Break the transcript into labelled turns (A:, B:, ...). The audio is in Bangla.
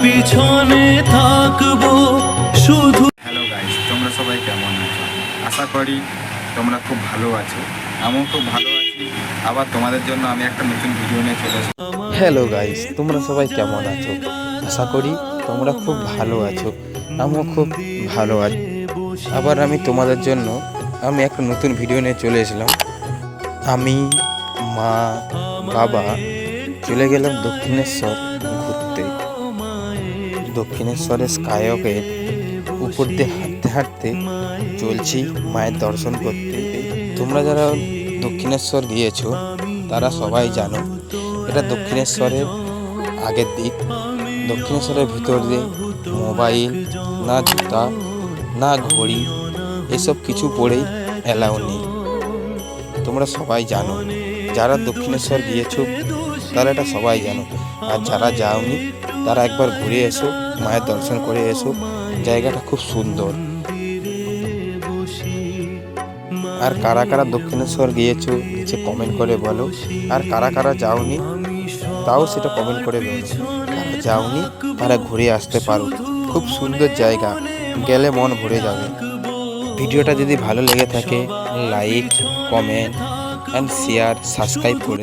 A: পিছনে থাকবো শুধু।
B: হ্যালো গাইস, তোমরা সবাই কেমন আছো? আশা করি তোমরা খুব ভালো আছো। আমিও খুব ভালো আছি। আবার তোমাদের জন্য আমি একটা নতুন ভিডিও নিয়ে চলে এসেছি।
C: হ্যালো গাইস, তোমরা সবাই কেমন আছো? আশা করি তোমরা খুব ভালো আছো। আমিও খুব ভালো আছি। আবার আমি তোমাদের জন্য একটা নতুন ভিডিও নিয়ে চলে এসলাম। আমি, মা, বাবা চলে গেলাম দক্ষিণেশ্বর ঘুরতে। দক্ষিণেশ্বরের স্কাইওয়ের উপর দিয়ে হাঁটতে হাঁটতে চলছি মায়ের দর্শন করতে। তোমরা যারা দক্ষিণেশ্বর গিয়েছো তারা সবাই জানো এটা দক্ষিণেশ্বরের আগের দিক। দক্ষিণেশ্বরের ভিতর দিয়ে মোবাইল, না জুতা, না ঘড়ি, এসব কিছু পরেই অ্যালাউ নেই। তোমরা সবাই জানো, যারা দক্ষিণেশ্বর গিয়েছো তারা এটা সবাই জানো। আর যারা যাওনি তারা একবার ঘুরে এসো, মায়ের দর্শন করে এসো। জায়গাটা খুব সুন্দর। আর কারা কারা দক্ষিণেশ্বর গিয়েছো নিচে কমেন্ট করে বলো। আর কারা কারা যাওনি তাও সেটা কমেন্ট করে বলো। যারা যাওনি তারা ঘুরে আসতে পারো। খুব সুন্দর জায়গা, গেলে মন ভরে যাবে। ভিডিওটা যদি ভালো লেগে থাকে like, comment and share, subscribe করে